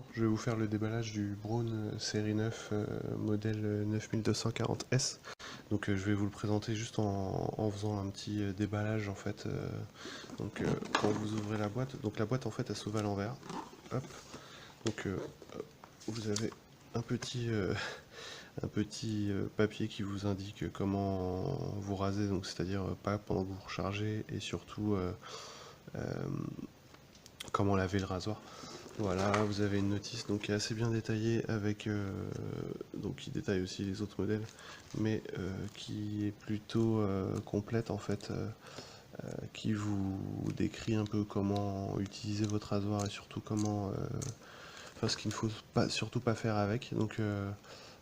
Bonjour, je vais vous faire le déballage du Braun série 9 modèle 9240S. Je vais vous le présenter juste en faisant un petit déballage en fait. Quand vous ouvrez la boîte, donc la boîte en fait elle s'ouvre à l'envers. Hop. Donc euh, vous avez un petit, papier qui vous indique comment vous raser, donc c'est-à-dire pas pendant que vous rechargez et surtout euh, comment laver le rasoir. Voilà, vous avez une notice donc qui est assez bien détaillée avec donc qui détaille aussi les autres modèles, mais qui est plutôt complète en fait, qui vous décrit un peu comment utiliser votre rasoir et surtout enfin ce qu'il ne faut pas, surtout pas faire avec.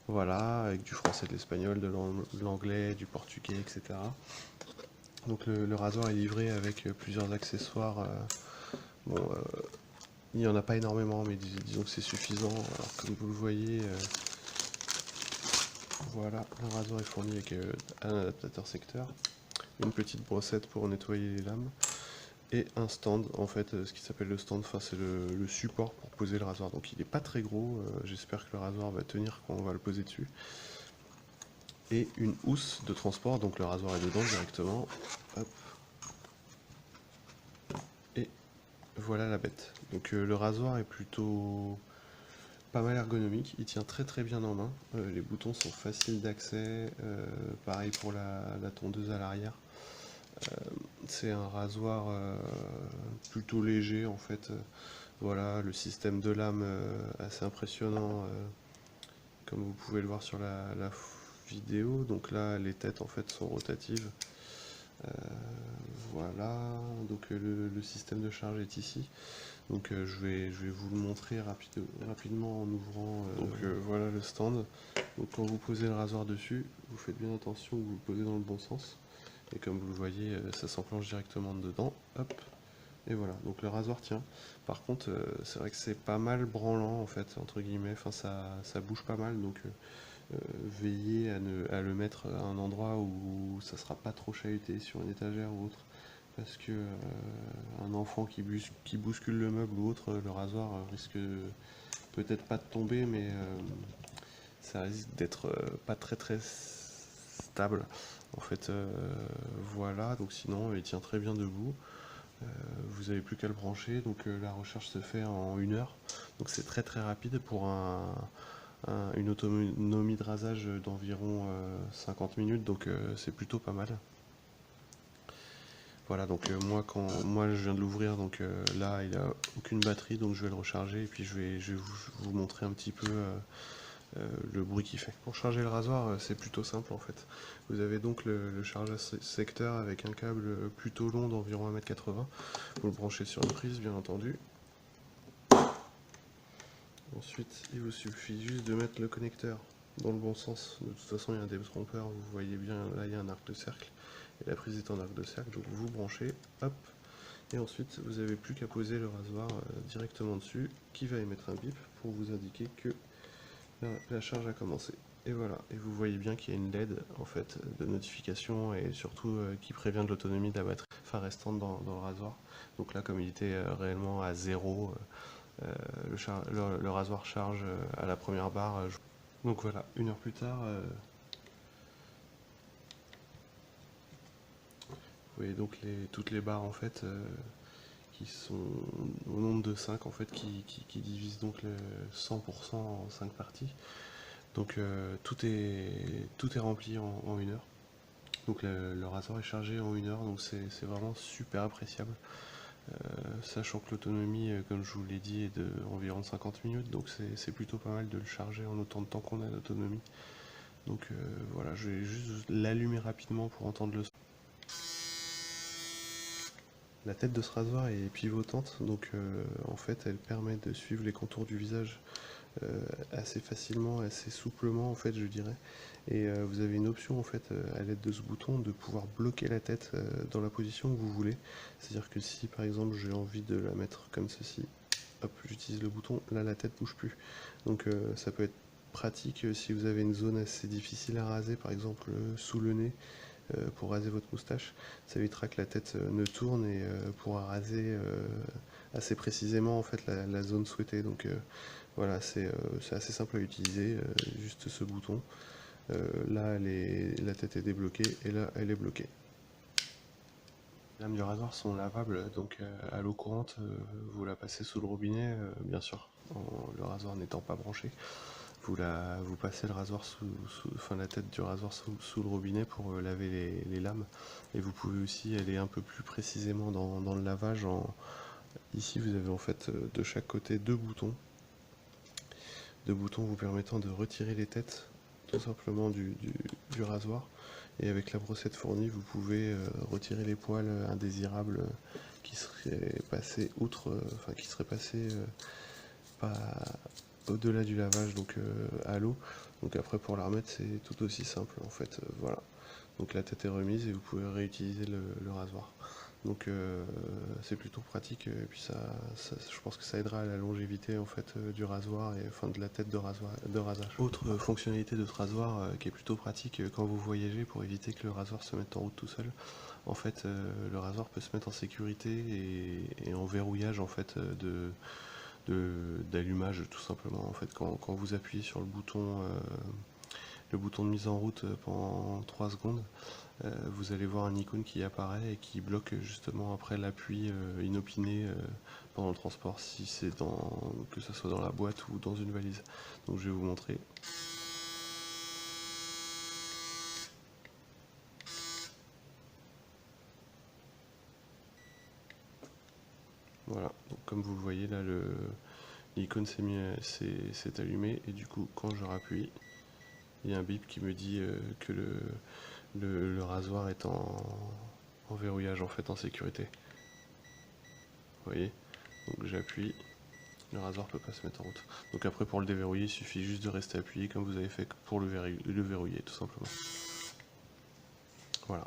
Voilà, avec du français, de l'espagnol, de l'anglais, du portugais, etc. Donc le rasoir est livré avec plusieurs accessoires. Bon, il n'y en a pas énormément, mais disons que c'est suffisant. Alors, comme vous le voyez, voilà, le rasoir est fourni avec un adaptateur secteur, une petite brossette pour nettoyer les lames, et un stand, en fait, ce qui s'appelle le stand, enfin c'est le support pour poser le rasoir. Donc il n'est pas très gros, j'espère que le rasoir va tenir quand on va le poser dessus. Et une housse de transport, donc le rasoir est dedans directement. Hop. Et voilà la bête. Le rasoir est plutôt pas mal ergonomique, il tient très très bien en main, les boutons sont faciles d'accès, pareil pour la tondeuse à l'arrière. C'est un rasoir plutôt léger en fait, voilà, le système de lame assez impressionnant, comme vous pouvez le voir sur la vidéo. Donc là les têtes en fait sont rotatives. Euh, voilà, le système de charge est ici. Je vais vous le montrer rapidement en ouvrant. Voilà le stand. Donc quand vous posez le rasoir dessus, vous faites bien attention que vous le posez dans le bon sens. Et comme vous le voyez, ça s'enclenche directement dedans. Hop. Et voilà, donc le rasoir tient. Par contre, c'est vrai que c'est pas mal branlant en fait, entre guillemets. Enfin, ça bouge pas mal. Veillez à le mettre à un endroit où ça sera pas trop chahuté sur une étagère ou autre, parce que un enfant qui bouscule le meuble ou autre, le rasoir risque peut-être pas de tomber, mais ça risque d'être pas très très stable. En fait, voilà, donc sinon il tient très bien debout. Vous avez plus qu'à le brancher, la recharge se fait en 1 heure, donc c'est très très rapide pour une autonomie de rasage d'environ 50 minutes, c'est plutôt pas mal. Voilà, moi je viens de l'ouvrir, là il a aucune batterie, donc je vais le recharger et puis je vais vous montrer un petit peu le bruit qu'il fait. Pour charger le rasoir, c'est plutôt simple en fait. Vous avez donc le chargeur secteur avec un câble plutôt long d'environ 1,80 m. Vous le branchez sur une prise bien entendu. Ensuite, il vous suffit juste de mettre le connecteur dans le bon sens. De toute façon, il y a un détrompeur, vous voyez bien, là il y a un arc de cercle. Et la prise est en arc de cercle, donc vous branchez, hop. Et ensuite, vous n'avez plus qu'à poser le rasoir directement dessus, qui va émettre un bip pour vous indiquer que la charge a commencé. Et voilà, et vous voyez bien qu'il y a une LED en fait de notification et surtout qui prévient de l'autonomie de la batterie enfin, restante dans le rasoir. Donc là, comme il était réellement à 0, le rasoir charge à la première barre. Donc voilà, 1 heure plus tard, vous voyez donc toutes les barres en fait qui sont au nombre de 5 en fait qui divisent donc le 100% en 5 parties. Tout est rempli en 1 heure. Donc le rasoir est chargé en 1 heure, donc c'est vraiment super appréciable. Sachant que l'autonomie, comme je vous l'ai dit, est d'environ 50 minutes, donc c'est plutôt pas mal de le charger en autant de temps qu'on a d'autonomie. Voilà, je vais juste l'allumer rapidement pour entendre le son. La tête de ce rasoir est pivotante, en fait elle permet de suivre les contours du visage assez facilement, assez souplement en fait je dirais. Et vous avez une option en fait à l'aide de ce bouton de pouvoir bloquer la tête dans la position que vous voulez. C'est-à-dire que si par exemple j'ai envie de la mettre comme ceci, hop, j'utilise le bouton, là la tête bouge plus. Ça peut être pratique si vous avez une zone assez difficile à raser, par exemple sous le nez, pour raser votre moustache. Ça évitera que la tête ne tourne et pourra raser assez précisément en fait la zone souhaitée. Donc voilà, c'est assez simple à utiliser, juste ce bouton. Là, la tête est débloquée et là, elle est bloquée. Les lames du rasoir sont lavables, donc à l'eau courante, vous la passez sous le robinet, bien sûr, le rasoir n'étant pas branché. Vous passez le rasoir enfin, la tête du rasoir sous le robinet pour laver les lames. Et vous pouvez aussi aller un peu plus précisément dans le lavage. Ici, vous avez en fait de chaque côté deux boutons vous permettant de retirer les têtes tout simplement du rasoir. Et avec la brossette fournie, vous pouvez retirer les poils indésirables qui seraient passés enfin qui seraient passés pas au-delà du lavage, donc à l'eau. Donc après pour la remettre c'est tout aussi simple en fait. Voilà. Donc la tête est remise et vous pouvez réutiliser le rasoir. Donc c'est plutôt pratique et puis je pense que ça aidera à la longévité en fait du rasoir et enfin de la tête de rasage. Autre fonctionnalité de ce rasoir qui est plutôt pratique quand vous voyagez pour éviter que le rasoir se mette en route tout seul. En fait le rasoir peut se mettre en sécurité et en verrouillage en fait d'allumage tout simplement. En fait quand vous appuyez sur le bouton de mise en route pendant 3 secondes, vous allez voir un icône qui apparaît et qui bloque justement après l'appui inopiné pendant le transport, si c'est que ce soit dans la boîte ou dans une valise. Donc je vais vous montrer. Voilà, donc comme vous le voyez là, l'icône s'est allumé et du coup quand je rappuie, il y a un bip qui me dit que le rasoir est en verrouillage, en fait en sécurité. Vous voyez, donc j'appuie, le rasoir peut pas se mettre en route. Donc après pour le déverrouiller, il suffit juste de rester appuyé comme vous avez fait pour le verrouiller tout simplement. Voilà.